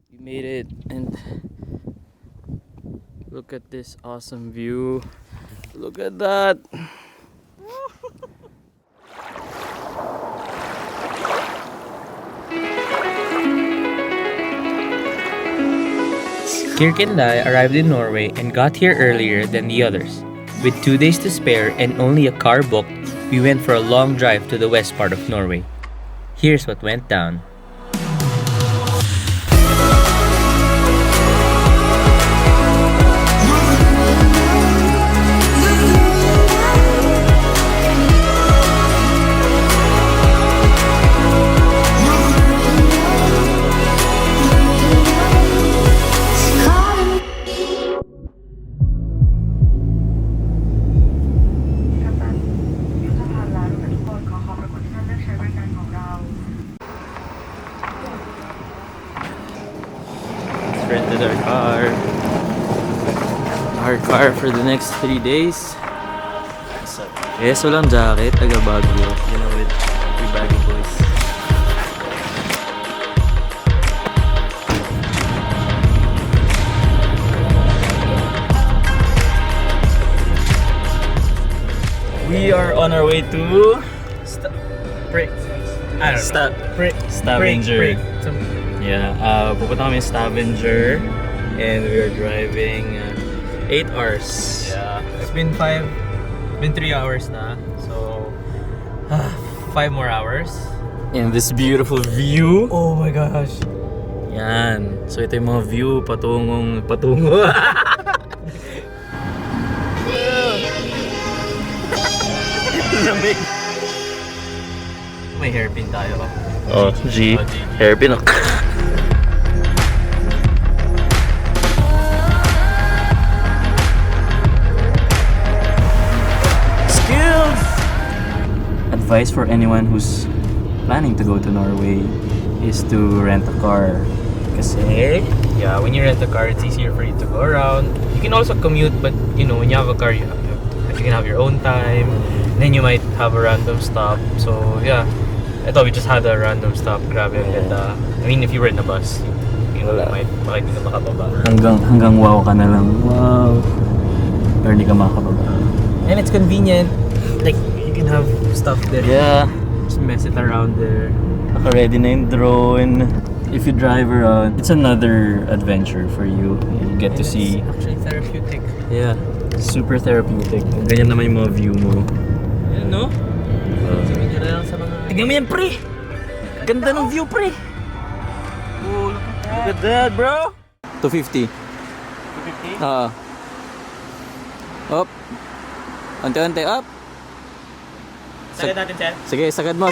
We made it, and look at this awesome view. Look at that. Kyrke and I arrived in Norway and got here earlier than the others. With 2 days to spare and only a car booked, we went for a long drive to the west part of Norway. Here's what went down. Rented our car for the next 3 days. Yes, walang jacket, taga Baguio. You know it, we Baguio boys. We are on our way to Stavanger. Yeah, pupunta kami Stavanger and we are driving 8 hours. Yeah, it's been 3 hours na. So, 5 more hours. And this beautiful view. Oh my gosh. Yan. So ito yung mga view patungo. May hairpin tayo. Oh, G. Hairpin. Skills! Advice for anyone who's planning to go to Norway is to rent a car. Kasi, Yeah, when you rent a car, it's easier for you to go around. You can also commute, but you know, when you have a car, you can have your own time. Then you might have a random stop. So yeah, I thought we just had a random stop. Grabe ang ganda. I mean, if you were in a bus, you know, Wala. might hindi ka makababa. hanggang wow ka na lang. Wow. Pero hindi ka makakababa. And it's convenient. Like, you can have stuff there. Yeah. Just mess it around there. Naka-ready na yung drone. If you drive around, it's another adventure for you. You get to see. It's actually therapeutic. Yeah. Super therapeutic. Ganyan naman yung mga view mo. Yan, no? Sabi nyo na lang sa mga... Tignan mo yan, pre! Ganda ng view, pre! Oh, Look at that, bro! 250. 250? Up. Unti-unti, up. Sagad natin, sir. Sige, sagad mo.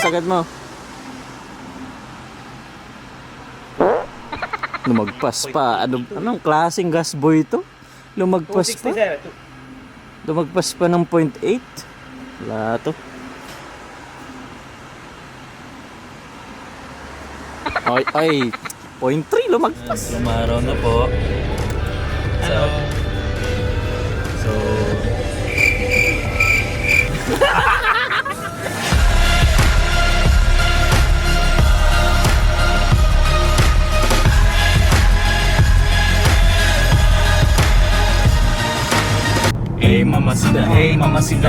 Lumagpas pa. Anong klaseng gasboy ito? Lumagpas pa. 260, sir. Lumagpas pa ng 0.8. Wala to. Ay, 0.3 lumagpas. Lumaraw na po. Hello. So, Hey mamacita,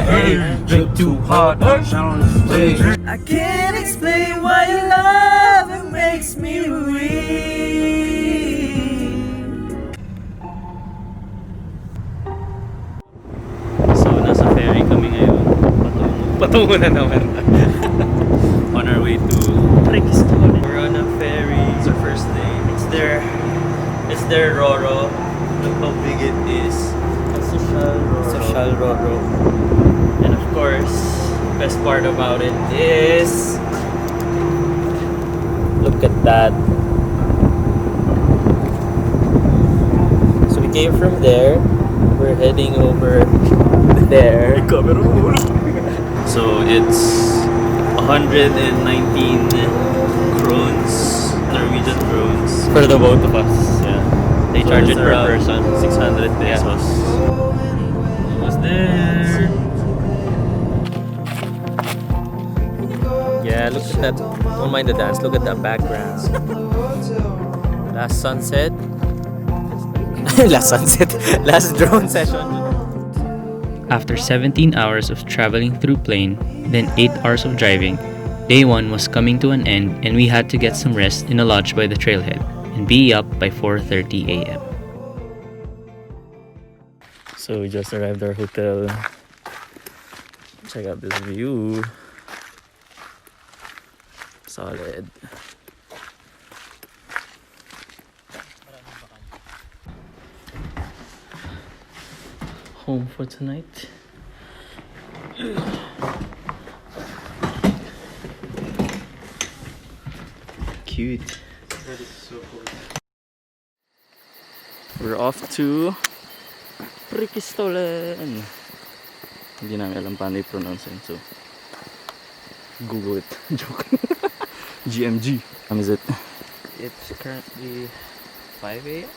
hey, drink too hard, hey. I can't explain why your love it makes me weak. so nasa ferry kami ngayon. Patungo na naman. On our way to Preikestolen. We're on a ferry. It's our first day. It's their Roro. Look how big it is. Social Roro. And of course, best part about it is, look at that. So we came from there. We're heading over there. So it's 119 krones, Norwegian krones, for the both of us. Yeah. They So charge it it's per around person, 600 pesos. Almost there. Yeah, look at that. Don't mind the dance. Look at that background. Last sunset. Last drone session. After 17 hours of traveling through plane, then 8 hours of driving, day 1 was coming to an end and we had to get some rest in a lodge by the trailhead and be up by 4:30 a.m. So we just arrived at our hotel. Check out this view. Solid. Home for tonight. Cute. We're off to Preikestolen. Hindi namin alam paano i-pronounce yun, so Google it. Joke. GMG. What is it? It's currently 5 a.m.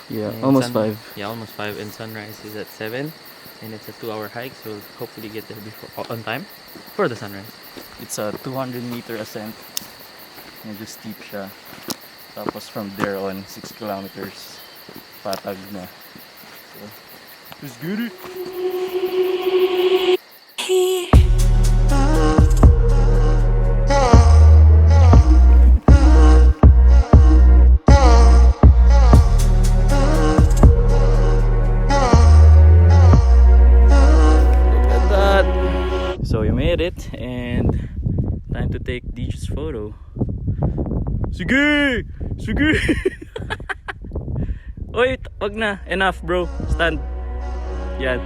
Yeah, And almost 5. Yeah, almost 5, and sunrise is at 7, and it's a 2-hour hike, so we'll hopefully get there before on time for the sunrise. It's a 200-meter ascent. Medyo steep siya. Tapos from there on, 6 kilometers. Patag na. So, let's get it! So we made it and time to take Deej's photo. Sige! Sige! Oy, wag na. Enough, bro. Stand. Yan.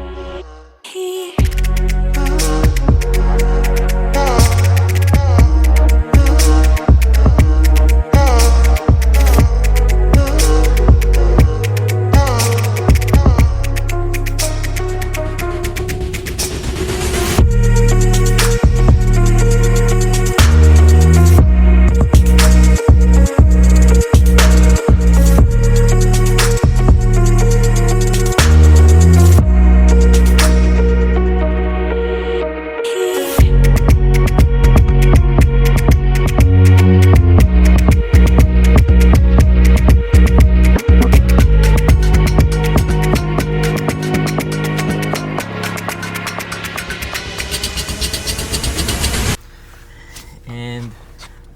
And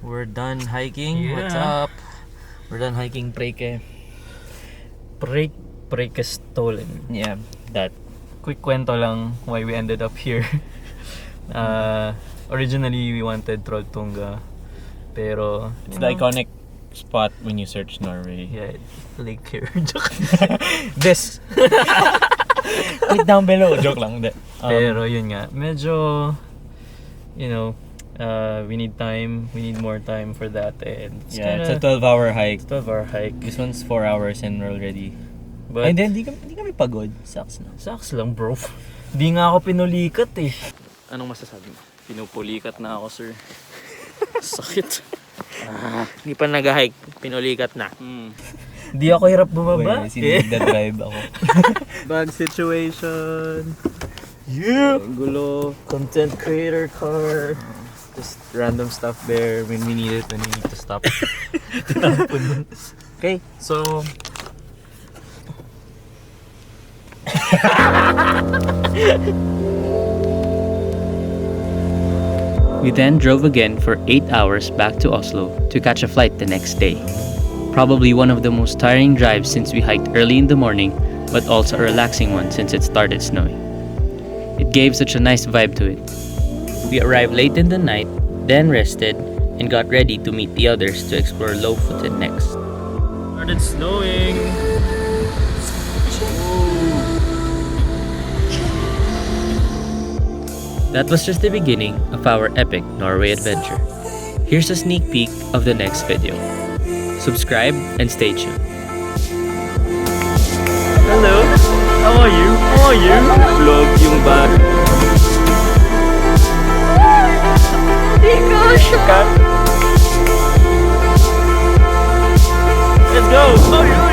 we're done hiking. What's up? We're done hiking Preikestolen. Yeah, that. Quick kwento lang why we ended up here. Originally we wanted Trolltunga, pero It's the iconic spot when you search Norway. yeah, Lake here. This. Click down below. Joke lang. Pero yun nga, medyo, you know, we need more time for that, and Yeah, it's a 12-hour hike. 12-hour hike. This one's 4 hours and we're already. But And then, di kami pagod. Sucks na. sucks lang, bro. Di nga ako pinulikat eh. Anong masasabi mo? Pinupulikat na ako, sir. Sakit. Hindi pa nag-hike, pinulikat na. Di ako hirap bumaba. Sinigda-drive ako. Bag situation. Yeah! Gulo. Content creator car. Just random stuff there when we need it, when we need to stop. Okay, so We then drove again for 8 hours back to Oslo to catch a flight the next day. Probably one of the most tiring drives since we hiked early in the morning, but also a relaxing one since it started snowing. It gave such a nice vibe to it. We arrived late in the night, then rested, and got ready to meet the others to explore Lofoten next. Started snowing. That was just the beginning of our epic Norway adventure. Here's a sneak peek of the next video. Subscribe and stay tuned. Hello. How are you? How are you? Vlog yung bag. Let's go.